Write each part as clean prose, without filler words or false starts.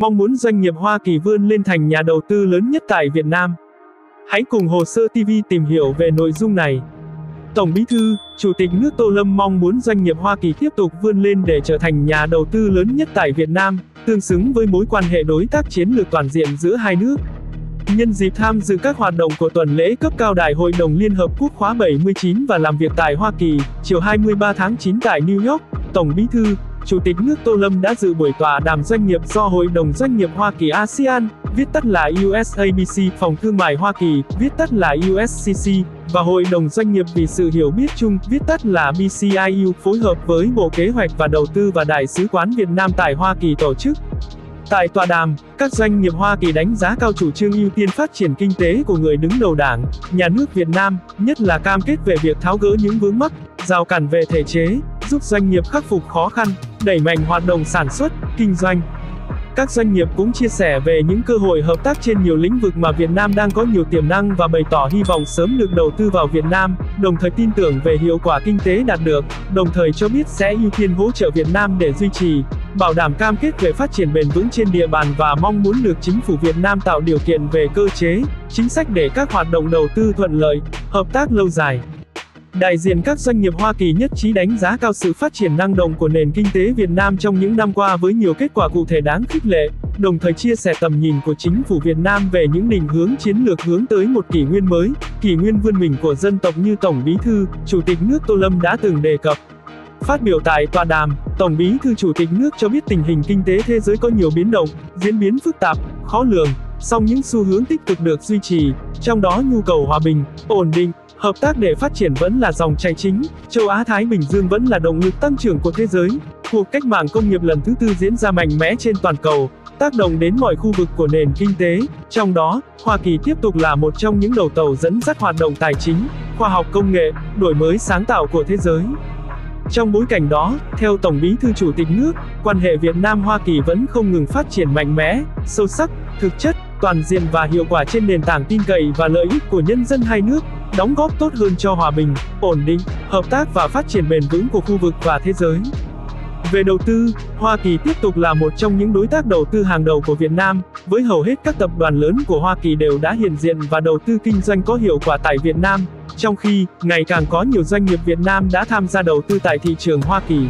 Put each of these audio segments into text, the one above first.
mong muốn doanh nghiệp Hoa Kỳ vươn lên thành nhà đầu tư lớn nhất tại Việt Nam. Hãy cùng Hồ Sơ TV tìm hiểu về nội dung này. Tổng Bí thư, Chủ tịch nước Tô Lâm mong muốn doanh nghiệp Hoa Kỳ tiếp tục vươn lên để trở thành nhà đầu tư lớn nhất tại Việt Nam, tương xứng với mối quan hệ đối tác chiến lược toàn diện giữa hai nước. Nhân dịp tham dự các hoạt động của tuần lễ cấp cao Đại hội đồng Liên Hợp Quốc khóa 79 và làm việc tại Hoa Kỳ, chiều 23 tháng 9 tại New York, Tổng Bí thư, Chủ tịch nước Tô Lâm đã dự buổi tọa đàm doanh nghiệp do Hội đồng Doanh nghiệp Hoa Kỳ ASEAN, viết tắt là USABC, Phòng Thương mại Hoa Kỳ, viết tắt là USCC, và Hội đồng Doanh nghiệp vì sự hiểu biết chung, viết tắt là BCIU, phối hợp với Bộ Kế hoạch và Đầu tư và Đại sứ quán Việt Nam tại Hoa Kỳ tổ chức. Tại tọa đàm, các doanh nghiệp Hoa Kỳ đánh giá cao chủ trương ưu tiên phát triển kinh tế của người đứng đầu Đảng, Nhà nước Việt Nam, nhất là cam kết về việc tháo gỡ những vướng mắc, rào cản về thể chế, giúp doanh nghiệp khắc phục khó khăn, đẩy mạnh hoạt động sản xuất, kinh doanh. Các doanh nghiệp cũng chia sẻ về những cơ hội hợp tác trên nhiều lĩnh vực mà Việt Nam đang có nhiều tiềm năng và bày tỏ hy vọng sớm được đầu tư vào Việt Nam, đồng thời tin tưởng về hiệu quả kinh tế đạt được, đồng thời cho biết sẽ ưu tiên hỗ trợ Việt Nam để duy trì, bảo đảm cam kết về phát triển bền vững trên địa bàn và mong muốn được chính phủ Việt Nam tạo điều kiện về cơ chế, chính sách để các hoạt động đầu tư thuận lợi, hợp tác lâu dài. Đại diện các doanh nghiệp Hoa Kỳ nhất trí đánh giá cao sự phát triển năng động của nền kinh tế Việt Nam trong những năm qua với nhiều kết quả cụ thể đáng khích lệ, đồng thời chia sẻ tầm nhìn của chính phủ Việt Nam về những định hướng chiến lược hướng tới một kỷ nguyên mới, kỷ nguyên vươn mình của dân tộc như Tổng Bí thư, Chủ tịch nước Tô Lâm đã từng đề cập. Phát biểu tại tọa đàm, Tổng Bí thư Chủ tịch nước cho biết tình hình kinh tế thế giới có nhiều biến động, diễn biến phức tạp, khó lường, song những xu hướng tích cực được duy trì, trong đó nhu cầu hòa bình, ổn định, hợp tác để phát triển vẫn là dòng chảy chính, châu Á-Thái Bình Dương vẫn là động lực tăng trưởng của thế giới. Cuộc cách mạng công nghiệp lần thứ tư diễn ra mạnh mẽ trên toàn cầu, tác động đến mọi khu vực của nền kinh tế, trong đó, Hoa Kỳ tiếp tục là một trong những đầu tàu dẫn dắt hoạt động tài chính, khoa học công nghệ, đổi mới sáng tạo của thế giới. Trong bối cảnh đó, theo Tổng Bí thư Chủ tịch nước, quan hệ Việt Nam-Hoa Kỳ vẫn không ngừng phát triển mạnh mẽ, sâu sắc, thực chất, toàn diện và hiệu quả trên nền tảng tin cậy và lợi ích của nhân dân hai nước, đóng góp tốt hơn cho hòa bình, ổn định, hợp tác và phát triển bền vững của khu vực và thế giới. Về đầu tư, Hoa Kỳ tiếp tục là một trong những đối tác đầu tư hàng đầu của Việt Nam, với hầu hết các tập đoàn lớn của Hoa Kỳ đều đã hiện diện và đầu tư kinh doanh có hiệu quả tại Việt Nam, trong khi, ngày càng có nhiều doanh nghiệp Việt Nam đã tham gia đầu tư tại thị trường Hoa Kỳ.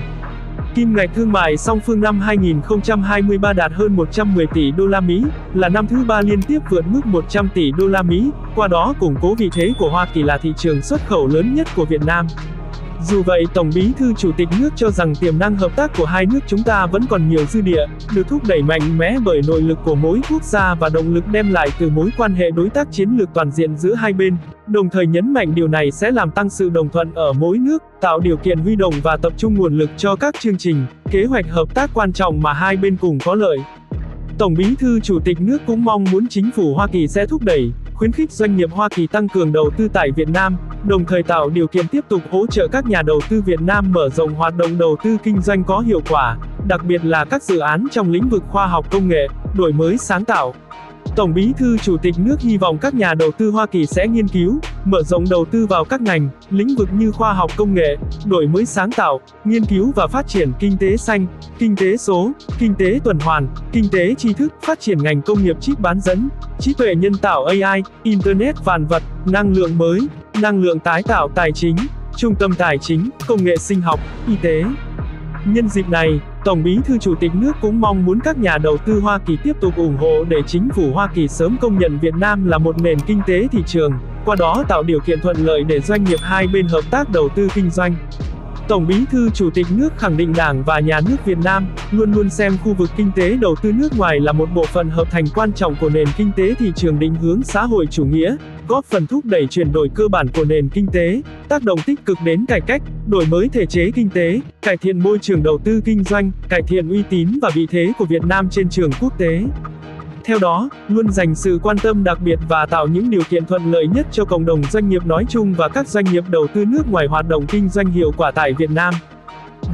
Kim ngạch thương mại song phương năm 2023 đạt hơn 110 tỷ đô la Mỹ, là năm thứ 3 liên tiếp vượt mức 100 tỷ đô la Mỹ, qua đó củng cố vị thế của Hoa Kỳ là thị trường xuất khẩu lớn nhất của Việt Nam. Dù vậy, Tổng Bí thư Chủ tịch nước cho rằng tiềm năng hợp tác của hai nước chúng ta vẫn còn nhiều dư địa, được thúc đẩy mạnh mẽ bởi nội lực của mỗi quốc gia và động lực đem lại từ mối quan hệ đối tác chiến lược toàn diện giữa hai bên, đồng thời nhấn mạnh điều này sẽ làm tăng sự đồng thuận ở mỗi nước, tạo điều kiện huy động và tập trung nguồn lực cho các chương trình, kế hoạch hợp tác quan trọng mà hai bên cùng có lợi. Tổng Bí thư Chủ tịch nước cũng mong muốn chính phủ Hoa Kỳ sẽ thúc đẩy, khuyến khích doanh nghiệp Hoa Kỳ tăng cường đầu tư tại Việt Nam, đồng thời tạo điều kiện tiếp tục hỗ trợ các nhà đầu tư Việt Nam mở rộng hoạt động đầu tư kinh doanh có hiệu quả, đặc biệt là các dự án trong lĩnh vực khoa học công nghệ, đổi mới sáng tạo. Tổng Bí thư Chủ tịch nước hy vọng các nhà đầu tư Hoa Kỳ sẽ nghiên cứu, mở rộng đầu tư vào các ngành, lĩnh vực như khoa học công nghệ, đổi mới sáng tạo, nghiên cứu và phát triển kinh tế xanh, kinh tế số, kinh tế tuần hoàn, kinh tế tri thức, phát triển ngành công nghiệp chip bán dẫn, trí tuệ nhân tạo AI, Internet vạn vật, năng lượng mới, năng lượng tái tạo, tài chính, trung tâm tài chính, công nghệ sinh học, y tế. Nhân dịp này, Tổng Bí thư Chủ tịch nước cũng mong muốn các nhà đầu tư Hoa Kỳ tiếp tục ủng hộ để chính phủ Hoa Kỳ sớm công nhận Việt Nam là một nền kinh tế thị trường, qua đó tạo điều kiện thuận lợi để doanh nghiệp hai bên hợp tác đầu tư kinh doanh. Tổng Bí thư Chủ tịch nước khẳng định Đảng và Nhà nước Việt Nam luôn luôn xem khu vực kinh tế đầu tư nước ngoài là một bộ phận hợp thành quan trọng của nền kinh tế thị trường định hướng xã hội chủ nghĩa, góp phần thúc đẩy chuyển đổi cơ bản của nền kinh tế, tác động tích cực đến cải cách, đổi mới thể chế kinh tế, cải thiện môi trường đầu tư kinh doanh, cải thiện uy tín và vị thế của Việt Nam trên trường quốc tế. Theo đó, luôn dành sự quan tâm đặc biệt và tạo những điều kiện thuận lợi nhất cho cộng đồng doanh nghiệp nói chung và các doanh nghiệp đầu tư nước ngoài hoạt động kinh doanh hiệu quả tại Việt Nam.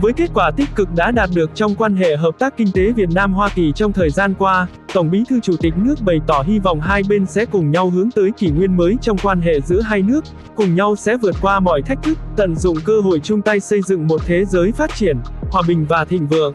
Với kết quả tích cực đã đạt được trong quan hệ hợp tác kinh tế Việt Nam-Hoa Kỳ trong thời gian qua, Tổng Bí thư Chủ tịch nước bày tỏ hy vọng hai bên sẽ cùng nhau hướng tới kỷ nguyên mới trong quan hệ giữa hai nước, cùng nhau sẽ vượt qua mọi thách thức, tận dụng cơ hội chung tay xây dựng một thế giới phát triển, hòa bình và thịnh vượng.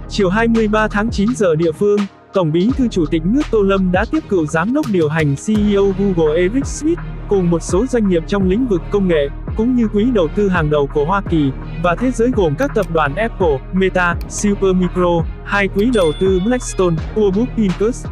Chiều 23 tháng 9 giờ địa phương, Tổng bí thư Chủ tịch nước Tô Lâm đã tiếp cựu giám đốc điều hành CEO Google Eric Schmidt, cùng một số doanh nghiệp trong lĩnh vực công nghệ, cũng như quỹ đầu tư hàng đầu của Hoa Kỳ và thế giới gồm các tập đoàn Apple, Meta, Supermicro, hai quỹ đầu tư Blackstone, Warburg Pincus.